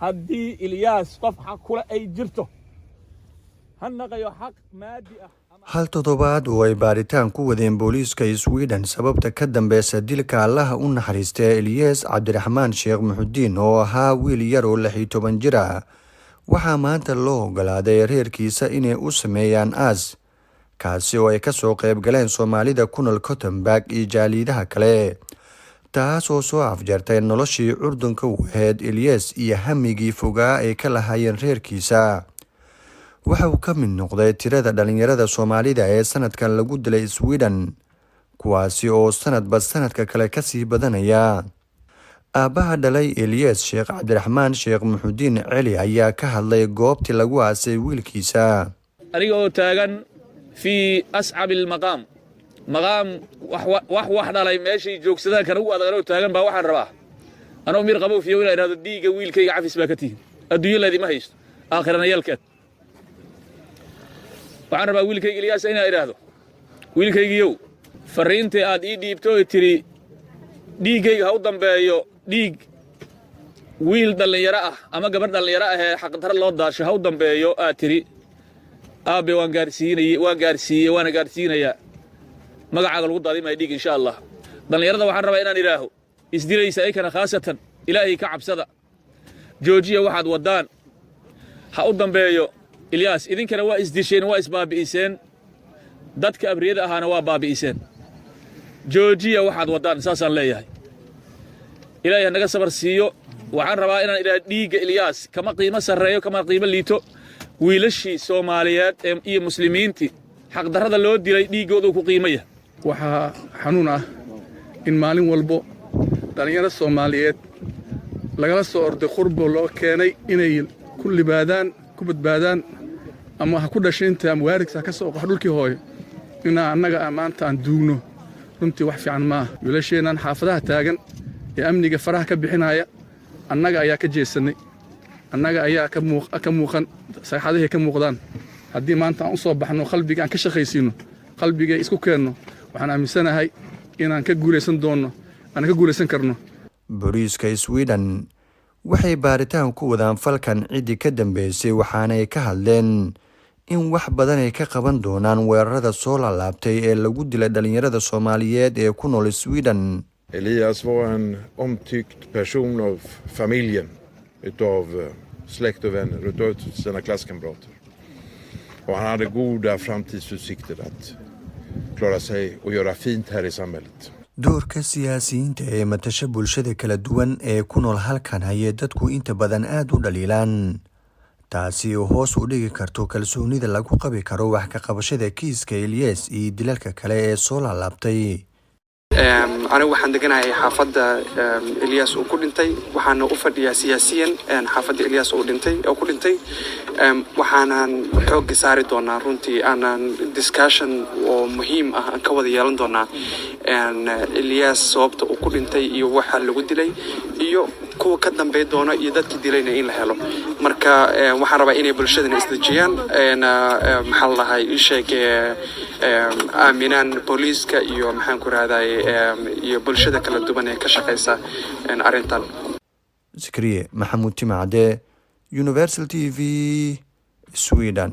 هدي إلياس قف حق كل أي جرته هنقيو حق مادي hal toddobaad oo ay baaritaan ku wadeen booliiska Sweden sababta ka dambeysa dilka Allaha u naxariistay Ilyas Cabdiraxmaan Sheekh Muxudiin oo ahaa wiil yar oo 16 jir ah waxaa maanta loo ogolaaday reerkiisa inay u sameeyaan aas kaasi oo ay ka soo qayb galeen Soomaalida ku nool Gothenburg iyo jaalidaha kale taas oo soo afjartay noloshii Urdunka u ahayd Ilyas iyo hamigii fogaa ay ka lahaayeen reerkiisa waxa uu ka mid noqday tirada dhalinyarada Soomaalida ee sanadkan lagu dilay Sweden kuwaasi oo sanadba sanadka kale ka sii badanaya aabaha dhalay Ilyas Sheekh Cabdiraxmaan Sheekh Muxudiin Cali ayaa ka hadlay goobtii lagu aasay wiilkiisa anigoo taagan fi as'ab al-maqam wax dhalay meeshii joogsadaan kan ugu adag taagan baa waxaan rabaa anoo mir qabo fiyo inay raado dhiiga wiilkayga cafis baa ka tihin adduunyada ma haysto aakhirana yalkeed waxaan rabaa wiilkayga Ilyas inay iraahdo wiilkaygiyow fariintii aad ii dhiibto tiri dhiigayga ha u dambeeyo dhiig wiil dhalinyaro ah ama gabadh dhalinyaro ah ee xaq darro loo daasho ha u dambeeyo aad tiri aabe waan gaarsiinayaa magacaaga lagu daadimay dhiig insha Allah dhalinyarada waxaan rabaa inaan iraaho isdilaysa ay kana khaasatan ilaahay ka cabsada joojiya waxaad wadaan ha u dambeeyo Ilyas idinkana waa isdisheen waa isbaabi'iseen dadka abriyada ahana waa baabi'iseen joojiya waxaad wadaan saasaan leeyahay ilaahay naga sabar siiyo waxaan rabaa inaan ilaa dhiiga Ilyas kama qiimo sareeyo kama qiimo liito wiilashii Soomaaliyeed iyo muslimiintii xaq darrada loo dilay dhiigooda ku qiimaya waxa xanuun ah in maalin walbo dhalinyarada Soomaaliyeed lagala soo orday qurbo loo keenay inay ku libaadaan ku badbaadaan ama ha ku dhashinta ama waarigsa ka soo qaxdulkii hooyo annaga maanta aan duugno runtii wax fiican ma aha wiilasheenan xaafadaha taagan ee amniga faraha ka bixinaya annaga ayaa ka jeesanay annaga ayaa ka muuqan sayxadaha ka muuqdaan haddii maanta aan u soo baxno qalbiga aan ka shaqaysiino qalbiga isku keenno waxaan aaminsanahay inaan ka guuleysan karno booliiska Sweden waxay baaritaan ku wadaan falkan cidii ka dambeysay waxaana ay ka hadleen in wax badan ay ka qaban doonaan weerarada soo laabtay ee lagu dilay dhalinyarada Soomaaliyeed ee ku nool Sweden. Elias var en omtyckt person av familjen, utav släkt och vänner, utav sina klasskamrater. Och han hade goda framtidsutsikter att klara sig och göra fint här i samhället. doorka siyaasiyiinta ee matasha bulshada kala duwan ee ku nool halkan ayay dadku inta badan aad u dhaliilaan taasi oo hoos u dhigi karto kalsoonida lagu qabi karo wax ka qabashada kiiska Ilyas iyo dilalka kale ee soo laabtay anigu waxaan deganahay xaafadda Ilyas oo ku dhintay waxaana u fadhiyaa siyaasiyan xaafadda Ilyas oo ku dhintay waxaanan xoog saari doonaa runtii aanan discussion oo muhiim ah aan ka wada yeelan doonaa Ilyas sababta uu ku dhintay iyo waxa lagu dilay iyo kuwa ka dambeey doona iyo dadkii dilayna in la helo marka waxaan rabaa inay bulshadana isdajiyaan maxaa lahaay aaminaan booliiska iyo maxaan ku raadayay iyo bulshada kala duwan ee ka shaqeysa arintan Zikriye Maxamuud Timacade Universal TV Sweden.